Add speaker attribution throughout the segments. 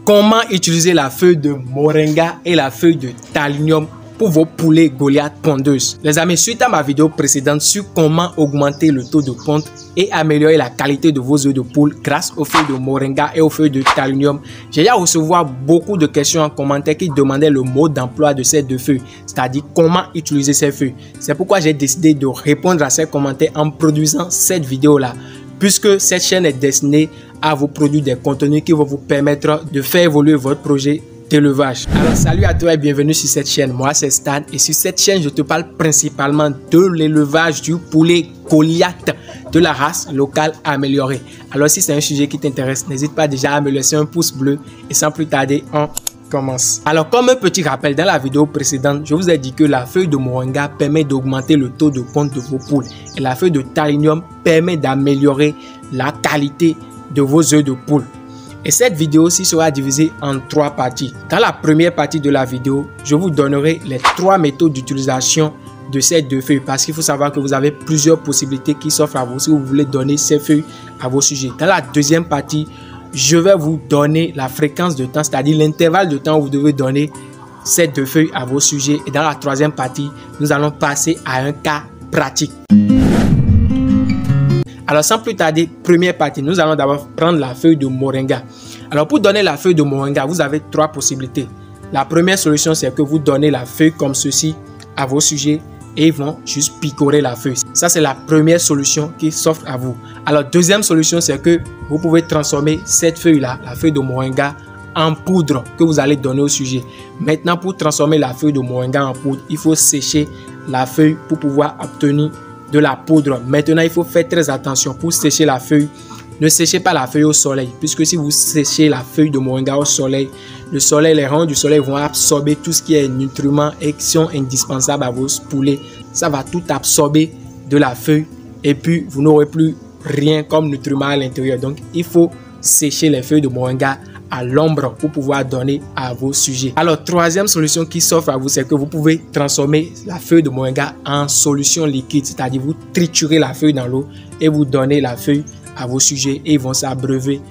Speaker 1: Comment utiliser la feuille de moringa et la feuille de thalinium pour vos poulets Goliath pondeuses. Les amis, suite à ma vidéo précédente sur comment augmenter le taux de ponte et améliorer la qualité de vos œufs de poule grâce aux feuilles de moringa et aux feuilles de thalinium, j'ai eu à recevoir beaucoup de questions en commentaire qui demandaient le mode d'emploi de ces deux feuilles, c'est-à-dire comment utiliser ces feuilles. C'est pourquoi j'ai décidé de répondre à ces commentaires en produisant cette vidéo-là, puisque cette chaîne est destinée à vous produire des contenus qui vont vous permettre de faire évoluer votre projet d'élevage. Alors salut à toi et bienvenue sur cette chaîne. Moi c'est Stan et sur cette chaîne je te parle principalement de l'élevage du poulet Goliath de la race locale améliorée. Alors si c'est un sujet qui t'intéresse, n'hésite pas déjà à me laisser un pouce bleu et sans plus tarder on commence. Alors comme un petit rappel, dans la vidéo précédente je vous ai dit que la feuille de moringa permet d'augmenter le taux de ponte de vos poules et la feuille de thalinium permet d'améliorer la qualité de vos œufs de poule. Et cette vidéo-ci sera divisée en 3 parties. Dans la première partie de la vidéo, je vous donnerai les 3 méthodes d'utilisation de ces deux feuilles parce qu'il faut savoir que vous avez plusieurs possibilités qui s'offrent à vous si vous voulez donner ces feuilles à vos sujets. Dans la deuxième partie, je vais vous donner la fréquence de temps, c'est-à-dire l'intervalle de temps où vous devez donner ces deux feuilles à vos sujets. Et dans la troisième partie, nous allons passer à un cas pratique. Alors sans plus tarder, première partie, nous allons d'abord prendre la feuille de moringa. Alors pour donner la feuille de moringa, vous avez 3 possibilités. La première solution, c'est que vous donnez la feuille comme ceci à vos sujets et ils vont juste picorer la feuille. Ça, c'est la première solution qui s'offre à vous. Alors deuxième solution, c'est que vous pouvez transformer cette feuille-là, la feuille de moringa, en poudre que vous allez donner au sujet. Maintenant, pour transformer la feuille de moringa en poudre, il faut sécher la feuille pour pouvoir obtenir de la poudre. Maintenant, il faut faire très attention pour sécher la feuille. Ne séchez pas la feuille au soleil, puisque si vous séchez la feuille de moringa au soleil, les rayons du soleil vont absorber tout ce qui est nutriments et qui sont indispensables à vos poulets. Ça va tout absorber de la feuille et puis vous n'aurez plus rien comme nutriments à l'intérieur. Donc, il faut sécher les feuilles de moringa à l'ombre pour pouvoir donner à vos sujets. Alors, troisième solution qui s'offre à vous, c'est que vous pouvez transformer la feuille de moringa en solution liquide, c'est-à-dire vous triturez la feuille dans l'eau et vous donnez la feuille à vos sujets et ils vont s'abreuver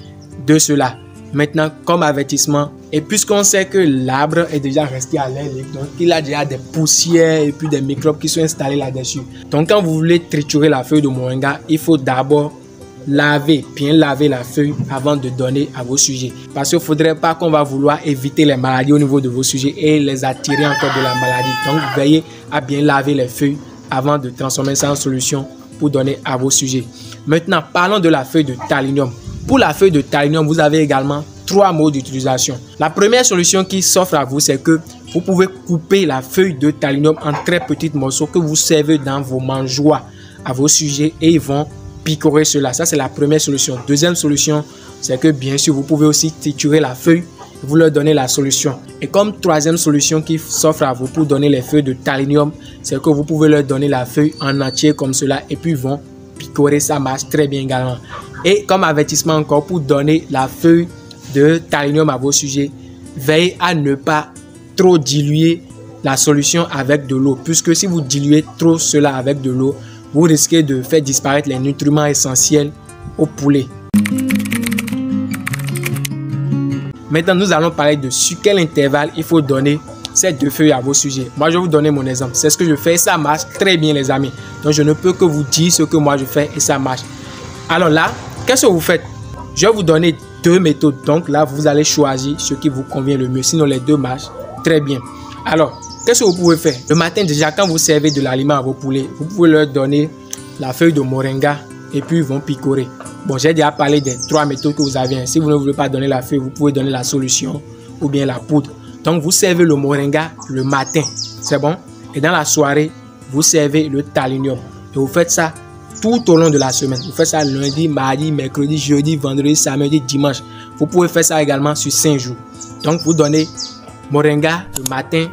Speaker 1: de cela. Maintenant, comme avertissement, et puisqu'on sait que l'arbre est déjà resté à l'air libre, donc il a déjà des poussières et puis des microbes qui sont installés là-dessus. Donc, quand vous voulez triturer la feuille de moringa, il faut d'abord bien laver la feuille avant de donner à vos sujets. Parce qu'il ne faudrait pas qu'on va vouloir éviter les maladies au niveau de vos sujets et les attirer encore de la maladie. Donc, veillez à bien laver les feuilles avant de transformer ça en solution pour donner à vos sujets. Maintenant, parlons de la feuille de thalinium. Pour la feuille de thalinium, vous avez également 3 modes d'utilisation. La première solution qui s'offre à vous, c'est que vous pouvez couper la feuille de thalinium en très petits morceaux que vous servez dans vos mangeoires à vos sujets et ils vont picorer cela. Ça, c'est la première solution. Deuxième solution, c'est que bien sûr, vous pouvez aussi triturer la feuille et vous leur donnez la solution. Et comme troisième solution qui s'offre à vous pour donner les feuilles de thalinium, c'est que vous pouvez leur donner la feuille en entier comme cela et puis ils vont picorer. Ça marche très bien également. Et comme avertissement encore, pour donner la feuille de thalinium à vos sujets, veillez à ne pas trop diluer la solution avec de l'eau, puisque si vous diluez trop cela avec de l'eau, vous risquez de faire disparaître les nutriments essentiels au poulet. Maintenant, nous allons parler de sur quel intervalle il faut donner ces deux feuilles à vos sujets. Moi, je vais vous donner mon exemple. C'est ce que je fais et ça marche très bien, les amis. Donc, je ne peux que vous dire ce que moi je fais et ça marche. Alors là, qu'est-ce que vous faites? Je vais vous donner 2 méthodes. Donc là, vous allez choisir ce qui vous convient le mieux. Sinon, les 2 marchent très bien. Alors, qu'est-ce que vous pouvez faire? Le matin, déjà, quand vous servez de l'aliment à vos poulets, vous pouvez leur donner la feuille de moringa et puis ils vont picorer. Bon, j'ai déjà parlé des 3 méthodes que vous avez. Si vous ne voulez pas donner la feuille, vous pouvez donner la solution ou bien la poudre. Donc, vous servez le moringa le matin. C'est bon? Et dans la soirée, vous servez le thalinium. Et vous faites ça tout au long de la semaine. Vous faites ça lundi, mardi, mercredi, jeudi, vendredi, samedi, dimanche. Vous pouvez faire ça également sur 5 jours. Donc, vous donnez moringa le matin,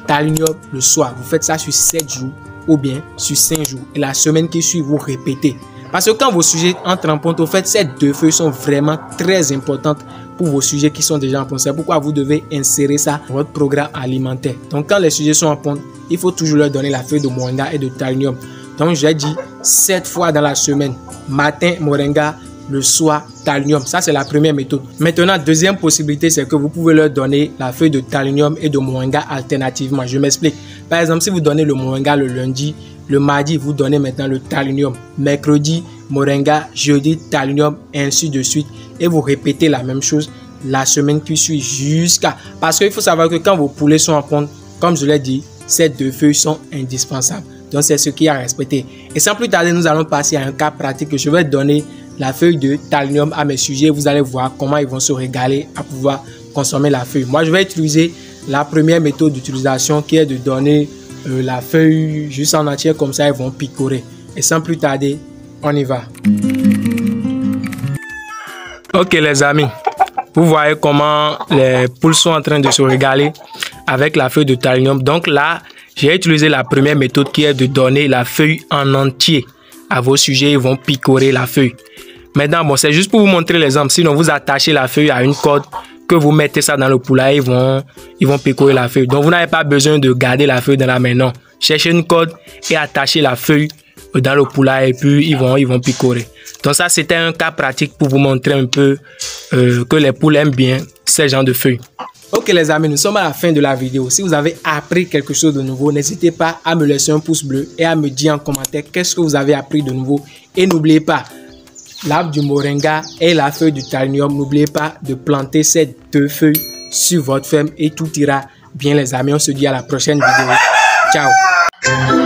Speaker 1: thalinium le soir. Vous faites ça sur 7 jours ou bien sur 5 jours. Et la semaine qui suit, vous répétez. Parce que quand vos sujets entrent en ponte, au fait, ces 2 feuilles sont vraiment très importantes pour vos sujets qui sont déjà en ponte. C'est pourquoi vous devez insérer ça dans votre programme alimentaire. Donc, quand les sujets sont en ponte, il faut toujours leur donner la feuille de moringa et de thalinium. Donc, j'ai dit 7 fois dans la semaine. Matin, moringa, le soie Thalinium. Ça, c'est la première méthode. Maintenant, deuxième possibilité, c'est que vous pouvez leur donner la feuille de Thalinium et de Moringa alternativement. Je m'explique. Par exemple, si vous donnez le Moringa le lundi, le mardi, vous donnez maintenant le Thalinium. Mercredi, Moringa, jeudi, Thalinium, ainsi de suite. Et vous répétez la même chose la semaine qui suit jusqu'à... Parce qu'il faut savoir que quand vos poulets sont en compte, comme je l'ai dit, ces 2 feuilles sont indispensables. Donc, c'est ce qui est à respecter. Et sans plus tarder, nous allons passer à un cas pratique que je vais donner la feuille de Thalinium à mes sujets. Vous allez voir comment ils vont se régaler à pouvoir consommer la feuille. Moi, je vais utiliser la première méthode d'utilisation qui est de donner la feuille juste en entier. Comme ça, ils vont picorer. Et sans plus tarder, on y va. Ok les amis, vous voyez comment les poules sont en train de se régaler avec la feuille de Thalinium. Donc là, j'ai utilisé la première méthode qui est de donner la feuille en entier à vos sujets. Ils vont picorer la feuille. Maintenant, bon, c'est juste pour vous montrer l'exemple. Sinon, vous attachez la feuille à une corde, que vous mettez ça dans le poulailler, ils vont picorer la feuille. Donc, vous n'avez pas besoin de garder la feuille dans la main. Non, cherchez une corde et attachez la feuille dans le poulailler et puis ils vont picorer. Donc ça, c'était un cas pratique pour vous montrer un peu que les poules aiment bien ces genres de feuilles. Ok les amis, nous sommes à la fin de la vidéo. Si vous avez appris quelque chose de nouveau, n'hésitez pas à me laisser un pouce bleu et à me dire en commentaire qu'est-ce que vous avez appris de nouveau. Et n'oubliez pas, l'arbre du Moringa et la feuille du Thalinium, n'oubliez pas de planter ces 2 feuilles sur votre ferme et tout ira bien les amis. On se dit à la prochaine vidéo. Ciao.